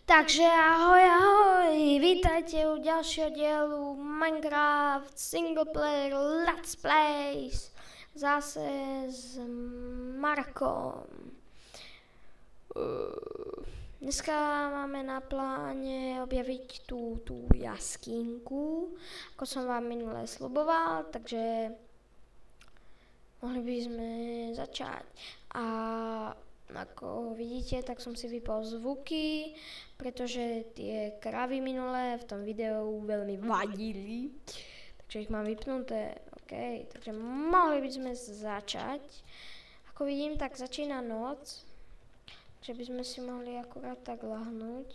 Takže ahoj, ahoj, vítajte u ďalšieho dielu Minecraft Singleplayer Let's Plays. Zase s Markom. Dneska máme na pláne objaviť tú jaskynku, ako som vám minule sľuboval, takže mohli by sme začať. A ako vidíte, tak som si vypol zvuky, pretože tie kravy minulé v tom videu veľmi vadili. Takže ich mám vypnuté. OK, takže mohli by sme začať. Ako vidím, tak začína noc. Takže by sme si mohli akurát tak lahnúť.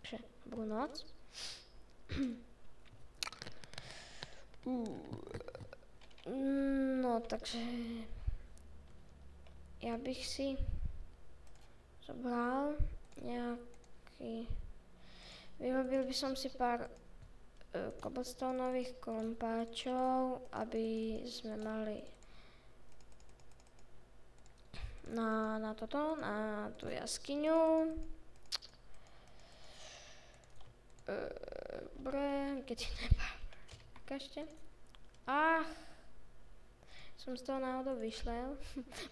Takže dobrú noc. No, takže ja bych si zobral nejaký... Vyrobil by som si pár cobblestoneových klompáčov, aby sme mali na tú jaskyňu. Dobre, keď si ukážte. Som z toho náhodou vyšlel.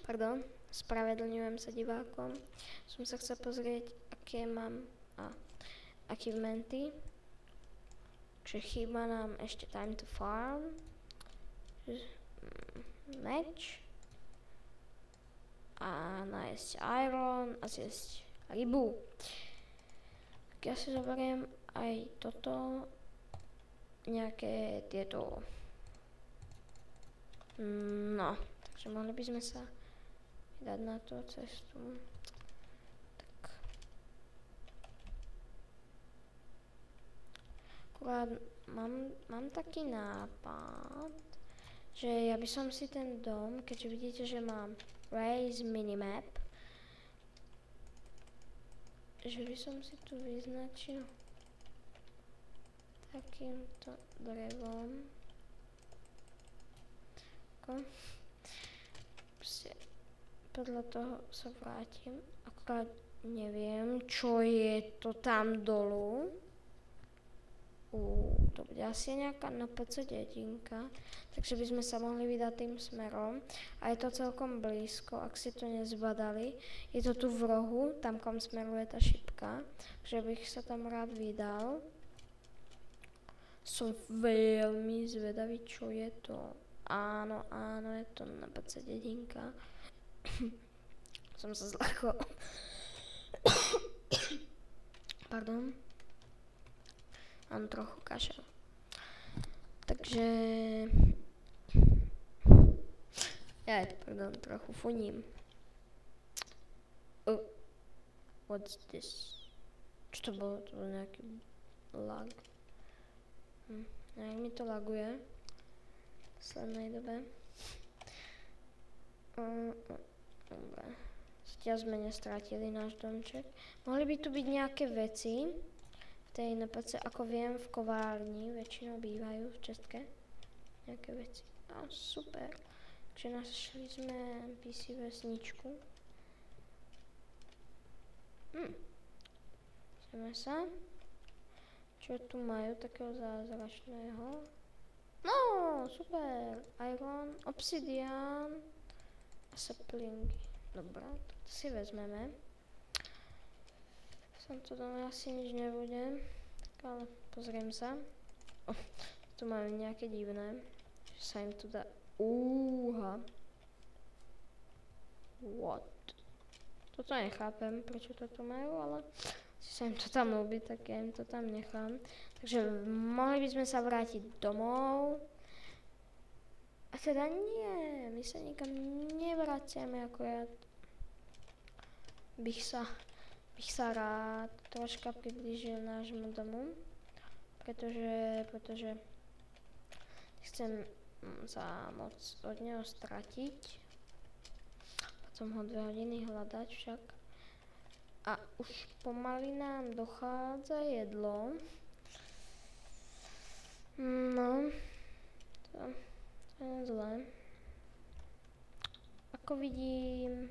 Pardon, spravedlňujem sa divákom. Som sa chcel pozrieť, aké mám achievementy. Takže chýba nám ešte time to farm. Meč. A nájsť iron a zjesť rybu. Tak ja si zoberiem aj toto. Nejaké tieto... No, takže mohli by sme sa dať na tú cestu. Tak. Akurát mám taký nápad, že ja by som si ten dom, keďže vidíte, že mám raise minimap, že by som si tu vyznačil takýmto drevom. Podľa toho sa vrátim, akurát neviem, čo je to tam dolu. To bude asi nejaká NPC dedinka, takže by sme sa mohli vydať tým smerom. A je to celkom blízko, ak si to nezbadali. Je to tu v rohu, tam kam smeruje tá šipka, takže bych sa tam rád vydal. Som veľmi zvedavý, čo je to. Áno, je to NPC dedinka. Som sa zlakol. Pardon. Mám trochu kašel. Takže... trochu funím. What's this? Čo to bolo? To bol nejaký lag. Nejak mi to laguje. V poslednej dobe. Dobre. Zatiaľ sme nestratili náš domček. Mohli by tu byť nejaké veci v tej NPC, ako viem, v kovárni väčšinou bývajú v čestke. Nejaké veci. Super. Takže našli sme NPC vesničku. Chceme sa. Čo tu majú takého zázračného? No, super. Iron, obsidian a saplingy. Dobrá, to si vezmeme. Som tu doma asi nič nebudem, ale pozriem sa. Tu majú nejaké divné, že sa im tu dá... What? Toto nechápem, prečo to tu majú, ale si sa im to tam ľúbi, tak ja im to tam nechám. Takže mohli by sme sa vrátiť domov. A teda nie, my sa nikam nevraciame, ako ja bych sa rád troška priblížil nášmu domu, pretože chcem sa moc od neho stratiť, potom ho 2 hodiny hľadať však. A už pomaly nám dochádza jedlo. No, to je zlé. Ako vidím,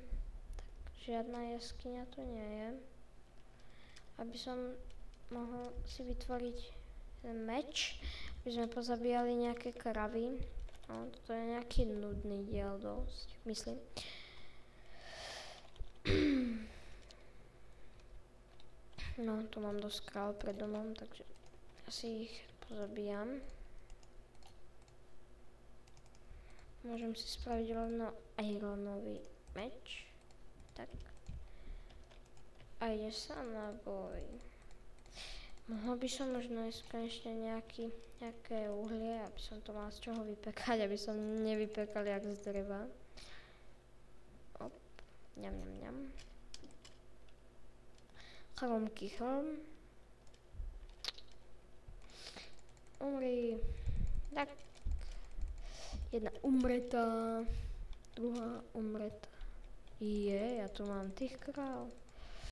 tak žiadna jaskyňa to nie je. aby som mohol si vytvoriť ten meč, aby sme pozabíjali nejaké kravy. No, toto je nejaký nudný diel dosť, myslím. No, tu mám dosť kráv pred domom, takže asi ich pozabíjam. Môžem si spraviť rovno ironový meč. Tak. A ide sa na boj. Mohla by som možno ísť konečne nejaké uhlie, aby som to mal z čoho vypekať, aby som nevypekal jak z dreva. Op, ňam, ňam, ňam. Chromký chrom. Umri. Tak. Jedna umretá, druhá umretá. Ja tu mám tých kráv.